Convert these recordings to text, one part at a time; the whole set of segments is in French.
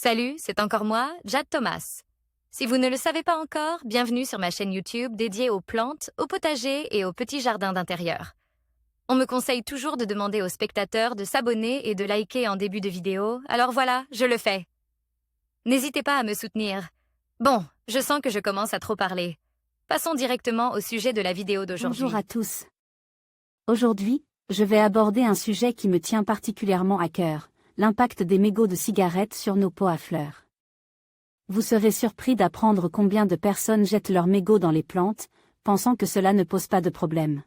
Salut, c'est encore moi, Jade Thomas. Si vous ne le savez pas encore, bienvenue sur ma chaîne YouTube dédiée aux plantes, aux potagers et aux petits jardins d'intérieur. On me conseille toujours de demander aux spectateurs de s'abonner et de liker en début de vidéo, alors voilà, je le fais. N'hésitez pas à me soutenir. Bon, je sens que je commence à trop parler. Passons directement au sujet de la vidéo d'aujourd'hui. Bonjour à tous. Aujourd'hui, je vais aborder un sujet qui me tient particulièrement à cœur, l'impact des mégots de cigarettes sur nos pots à fleurs. Vous serez surpris d'apprendre combien de personnes jettent leurs mégots dans les plantes, pensant que cela ne pose pas de problème.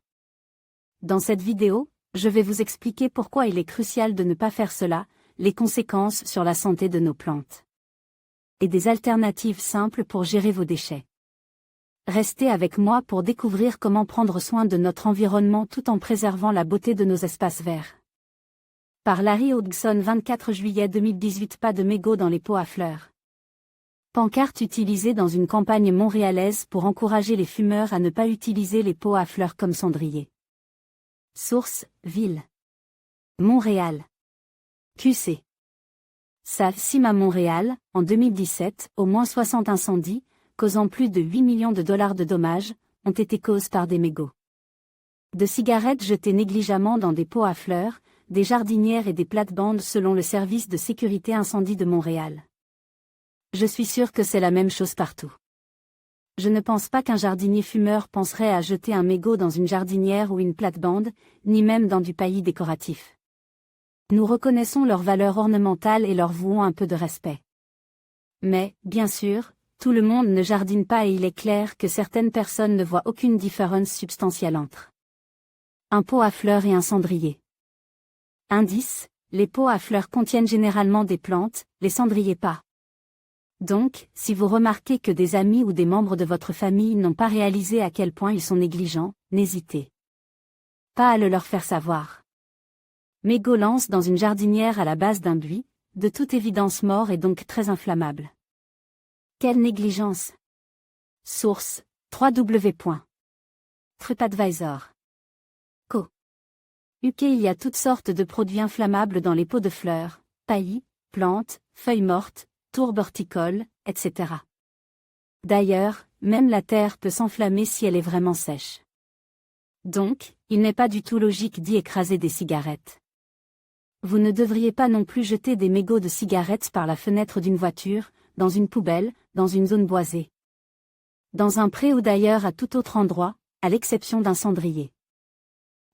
Dans cette vidéo, je vais vous expliquer pourquoi il est crucial de ne pas faire cela, les conséquences sur la santé de nos plantes. Et des alternatives simples pour gérer vos déchets. Restez avec moi pour découvrir comment prendre soin de notre environnement tout en préservant la beauté de nos espaces verts. Par Larry Hodgson, 24 juillet 2018. Pas de mégots dans les pots à fleurs. Pancarte utilisée dans une campagne montréalaise pour encourager les fumeurs à ne pas utiliser les pots à fleurs comme cendrier. Source, Ville. Montréal. QC. SACIM à Montréal, en 2017, au moins 60 incendies, causant plus de 8 millions de dollars de dommages, ont été causés par des mégots de cigarettes jetées négligemment dans des pots à fleurs, des jardinières et des plates-bandes selon le service de sécurité incendie de Montréal. Je suis sûr que c'est la même chose partout. Je ne pense pas qu'un jardinier fumeur penserait à jeter un mégot dans une jardinière ou une plate-bande, ni même dans du paillis décoratif. Nous reconnaissons leur valeur ornementale et leur vouons un peu de respect. Mais, bien sûr, tout le monde ne jardine pas et il est clair que certaines personnes ne voient aucune différence substantielle entre un pot à fleurs et un cendrier. Indice, les pots à fleurs contiennent généralement des plantes, les cendriers pas. Donc, si vous remarquez que des amis ou des membres de votre famille n'ont pas réalisé à quel point ils sont négligents, n'hésitez pas à le leur faire savoir. Mégot lance dans une jardinière à la base d'un buis, de toute évidence mort et donc très inflammable. Quelle négligence! Source, www.TripAdvisor. Co. UK. Il y a toutes sortes de produits inflammables dans les pots de fleurs, paillis, plantes, feuilles mortes, tourbes horticoles, etc. D'ailleurs, même la terre peut s'enflammer si elle est vraiment sèche. Donc, il n'est pas du tout logique d'y écraser des cigarettes. Vous ne devriez pas non plus jeter des mégots de cigarettes par la fenêtre d'une voiture, dans une poubelle, dans une zone boisée. Dans un pré ou d'ailleurs à tout autre endroit, à l'exception d'un cendrier.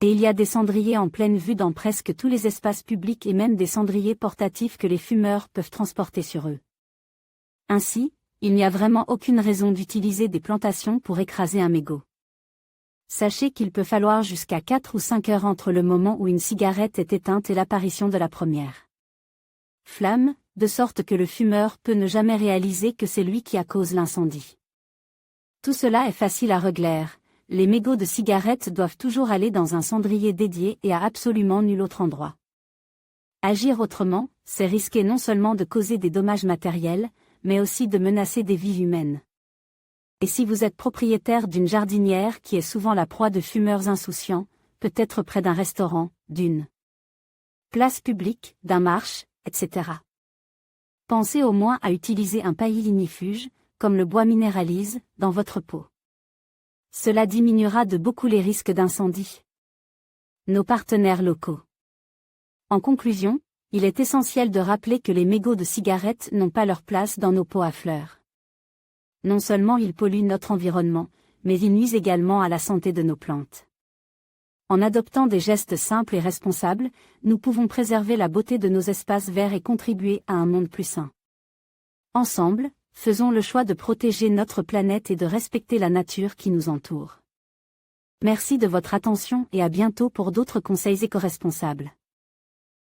Et il y a des cendriers en pleine vue dans presque tous les espaces publics et même des cendriers portatifs que les fumeurs peuvent transporter sur eux. Ainsi, il n'y a vraiment aucune raison d'utiliser des plantations pour écraser un mégot. Sachez qu'il peut falloir jusqu'à 4 ou 5 heures entre le moment où une cigarette est éteinte et l'apparition de la première flamme, de sorte que le fumeur peut ne jamais réaliser que c'est lui qui a causé l'incendie. Tout cela est facile à régler, les mégots de cigarettes doivent toujours aller dans un cendrier dédié et à absolument nul autre endroit. Agir autrement, c'est risquer non seulement de causer des dommages matériels, mais aussi de menacer des vies humaines. Et si vous êtes propriétaire d'une jardinière qui est souvent la proie de fumeurs insouciants, peut-être près d'un restaurant, d'une place publique, d'un marché, etc. Pensez au moins à utiliser un paillis lignifuge, comme le bois minéralise, dans votre pot. Cela diminuera de beaucoup les risques d'incendie. Nos partenaires locaux. En conclusion, il est essentiel de rappeler que les mégots de cigarettes n'ont pas leur place dans nos pots à fleurs. Non seulement ils polluent notre environnement, mais ils nuisent également à la santé de nos plantes. En adoptant des gestes simples et responsables, nous pouvons préserver la beauté de nos espaces verts et contribuer à un monde plus sain. Ensemble, faisons le choix de protéger notre planète et de respecter la nature qui nous entoure. Merci de votre attention et à bientôt pour d'autres conseils éco-responsables.